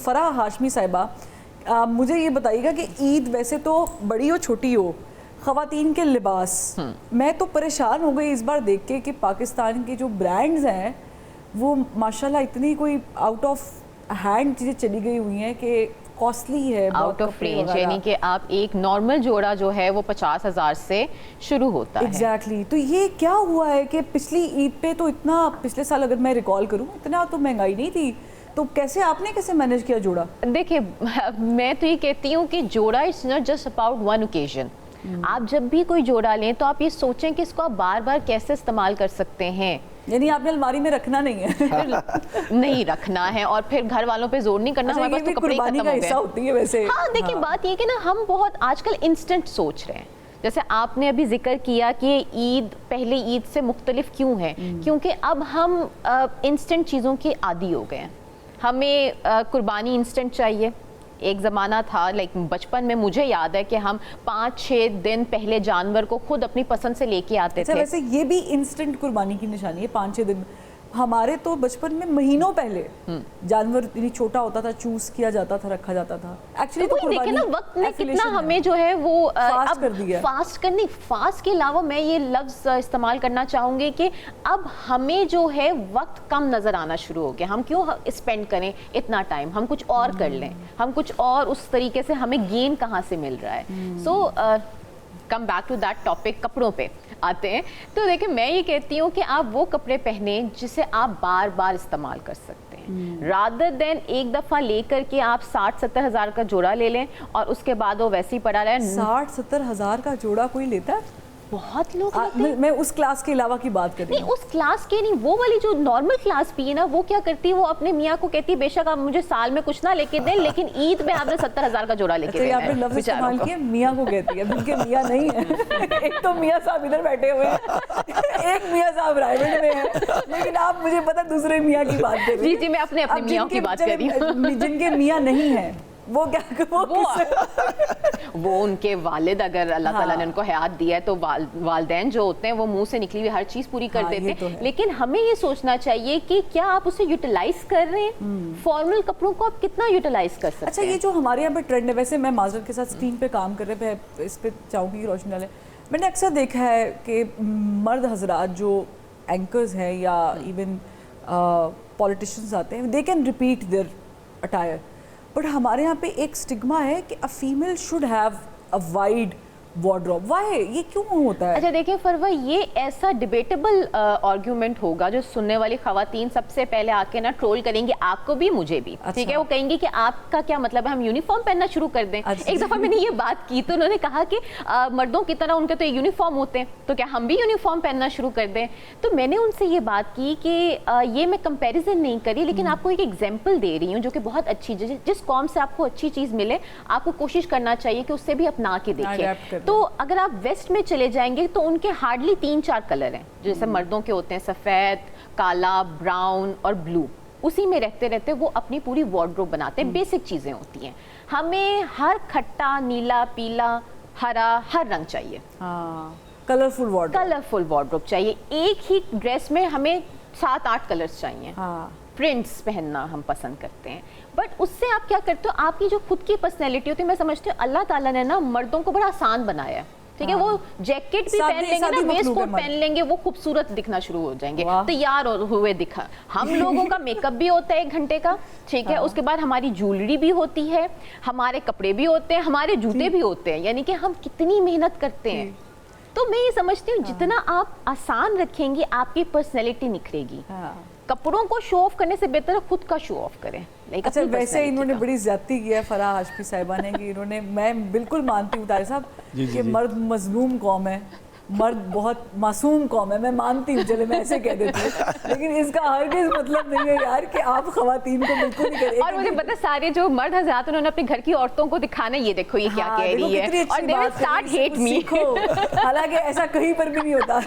فرح ہاشمی صاحبہ, مجھے یہ بتائیے گا کہ عید ویسے تو بڑی ہو چھوٹی ہو, خواتین کے لباس, میں تو پریشان ہو گئی اس بار دیکھ کے کہ پاکستان کے جو برانڈز ہیں وہ ماشاءاللہ اتنی کوئی آؤٹ آف ہینڈ چیزیں چلی گئی ہوئی ہیں کہ کاسٹلی ہے, آؤٹ آف رینج, یعنی کہ آپ ایک نارمل جوڑا جو ہے وہ 50,000 سے شروع ہوتا ہے. ایگزیکٹلی. تو یہ کیا ہوا ہے کہ پچھلی عید پہ تو اتنا, پچھلے سال اگر میں ریکال کروں اتنا تو مہنگائی نہیں تھی, تو کیسے آپ نے کیسے مینیج کیا جوڑا؟ دیکھیں میں تو یہ کہتی ہوں کہ جوڑا it's not just about one occasion. آپ جب بھی کوئی جوڑا لیں تو آپ یہ سوچیں کہ اس کو آپ بار بار کیسے استعمال کر سکتے ہیں. یعنی آپ نے الماری میں رکھنا نہیں ہے؟ نہیں رکھنا ہے, اور پھر گھر والوں پہ زور نہیں کرنا, ہمارے پاس تو کپڑے ختم ہو گئے. ہوتی ہے ویسے. ہاں دیکھیں بات یہ کہ نا ہم بہت آج کل انسٹنٹ سوچ رہے ہیں. جیسے آپ نے ابھی ذکر کیا کہ عید پہلے عید سے مختلف کیوں ہے, کیونکہ اب ہم انسٹنٹ چیزوں کے عادی ہو گئے ہیں. ہمیں قربانی انسٹنٹ چاہیے. ایک زمانہ تھا لائک بچپن میں مجھے یاد ہے کہ ہم 5-6 دن پہلے جانور کو خود اپنی پسند سے لے کے آتے تھے. ویسے یہ بھی انسٹنٹ قربانی کی نشانی ہے, 5-6 دن. ہمارے تو بچپن میں مہینوں پہلے جانور چھوٹا ہوتا تھا, چوز کیا جاتا تھا, رکھا جاتا تھا. ایکچولی تو دیکھیں نا وقت نے کتنا ہمیں جو ہے وہ فاسٹ کرنی. فاسٹ کے علاوہ میں یہ لفظ استعمال کرنا چاہوں گی کہ اب ہمیں جو ہے وقت کم نظر آنا شروع ہو گیا. ہم کیوں اسپینڈ کریں اتنا ٹائم, ہم کچھ اور کر لیں, ہم کچھ اور اس طریقے سے ہمیں گین کہاں سے مل رہا ہے. So come back to that topic, کپڑوں پہ آتے ہیں. تو دیکھیں میں یہ کہتی ہوں کہ آپ وہ کپڑے پہنیں جسے آپ بار بار استعمال کر سکتے ہیں, رادر دین ایک دفعہ لے کر کے آپ 60-70 ہزار کا جوڑا لے لیں اور اس کے بعد وہ ویسے ہی پڑا رہے. 60-70 ہزار کا جوڑا کوئی لیتا ہے؟ بہت لوگ میں اس کلاس کے علاوہ کی بات کر رہی ہوں. نہیں اس کلاس کے نہیں, وہ والی جو نارمل کلاس پی ہے نا, وہ کیا کرتی ہے, وہ اپنے میاں کو کہتی ہے بے شک آپ مجھے سال میں کچھ نہ لے کے دیں لیکن عید میں آپ نے 70 ہزار کا جوڑا لے کے دینا ہے. آپ نے لفظ استعمال کیا میاں کو کہتی ہے, بلکہ میاں نہیں ہے. ایک تو میاں صاحب ادھر بیٹھے ہوئے ہیں, ایک میاں صاحب رائے میں ہیں, لیکن آپ مجھے پتا دوسرے میاں کی بات کر رہی ہیں. جی میں اپنے میاں کی بات کر رہی ہوں. جن کے میاں نہیں ہیں وہ کیا, وہ ان کے والد, اگر اللہ تعالیٰ نے ان کو حیات دیا ہے تو والدین جو ہوتے ہیں وہ منہ سے نکلی ہوئی ہر چیز پوری کر دیتے ہیں. لیکن ہمیں یہ سوچنا چاہیے کہ کیا آپ اسے یوٹیلائز کر رہے ہیں, فارمل کپڑوں کو آپ کتنا یوٹیلائز کر سکتے ہیں. اچھا یہ جو ہمارے یہاں پہ ٹرینڈ ہے, ویسے میں معذرت کے ساتھ اسکرین پہ کام کر رہے ہیں, اس پہ چاہوں گی روشنی ڈالیں. میں نے اکثر دیکھا ہے کہ مرد حضرات جو اینکرز ہیں یا ایون پولیٹیشینز آتے ہیں, they can repeat their attire, but ہمارے یہاں پہ ایک سٹگما ہے کہ a female should have a wide wardrobe. Why? یہ کیوں ہوتا ہے؟ اچھا دیکھیں فروا, یہ ایسا ڈیبیٹیبل آرگیومنٹ ہوگا جو سننے والی خواتین سب سے پہلے آ کے نا ٹرول کریں گی آپ کو بھی مجھے بھی, ٹھیک ہے. وہ کہیں گی کہ آپ کا کیا مطلب ہے ہم یونیفارم پہننا شروع کر دیں. ایک دفعہ میں نے یہ بات کی تو انہوں نے کہا کہ مردوں کی طرح ان کے تو یونیفارم ہوتے ہیں, تو کیا ہم بھی یونیفارم پہننا شروع کر دیں. تو میں نے ان سے یہ بات کی کہ یہ میں کمپیریزن نہیں کری, لیکن آپ کو ایک ایگزامپل دے رہی ہوں جو کہ بہت اچھی, جس قوم سے آپ کو اچھی چیز ملے آپ کو کوشش کرنا چاہیے کہ اس سے بھی اپنا کے دیکھیں. تو اگر آپ ویسٹ میں چلے جائیں گے تو ان کے ہارڈلی 3-4 کلر ہیں, جیسے مردوں کے ہوتے ہیں سفید, کالا, براؤن اور بلو. اسی میں رہتے رہتے وہ اپنی پوری وارڈروب بناتے ہیں. بیسک چیزیں ہوتی ہیں. ہمیں ہر کھٹا, نیلا, پیلا, ہرا, ہر رنگ چاہیے. کلرفل وارڈروب چاہیے. ایک ہی ڈریس میں ہمیں 7-8 کلرز چاہیے. پرنٹس پہننا ہم پسند کرتے ہیں, بٹ اس سے آپ کیا کرتے ہو, آپ کی جو خود کی پرسنالٹی ہوتی ہے, میں سمجھتی ہوں اللہ تعالیٰ نے نا مردوں کو بڑا آسان بنایا ہے, ٹھیک ہے. وہ جیکٹ بھی پہن لیں گے نا, ویسٹ کوٹ پہن لیں گے, وہ خوبصورت دکھنا شروع ہو جائیں گے, تیار ہوئے دکھا. ہم لوگوں کا میک اپ بھی ہوتا ہے 1 گھنٹے کا, ٹھیک ہے. اس کے بعد ہماری جویلری بھی ہوتی ہے, ہمارے کپڑے بھی ہوتے ہیں, ہمارے جوتے بھی ہوتے ہیں, یعنی کہ ہم کتنی محنت کرتے ہیں. تو میں یہ سمجھتی ہوں جتنا آپ آسان رکھیں گی آپ کی پرسنالٹی نکھرے گی. کپڑوں کو شو آف کرنے سے بہتر ہے خود کا شو آف کریں. اچھا ویسے انہوں نے بڑی زیادتی کی ہے فرح ہاشمی صاحبہ نے, کہ انہوں نے, میں بالکل مانتی ہوں طاہر صاحب کہ مرد مظلوم قوم ہے, مرد بہت معصوم قوم ہے, میں مانتی ہوں, چلے میں ایسے کہہ دیتی ہوں, لیکن اس کا ہرگز مطلب نہیں ہے یار کہ آپ خواتین کو بالکل نہیں کریں. اور مجھے پتا سارے جو مرد حضرات انہوں نے اپنے گھر کی عورتوں کو دکھانا, یہ دیکھو یہ کیا کہہ رہی ہے, اور they will start hate me. حالانکہ ایسا کہیں پر بھی نہیں ہوتا.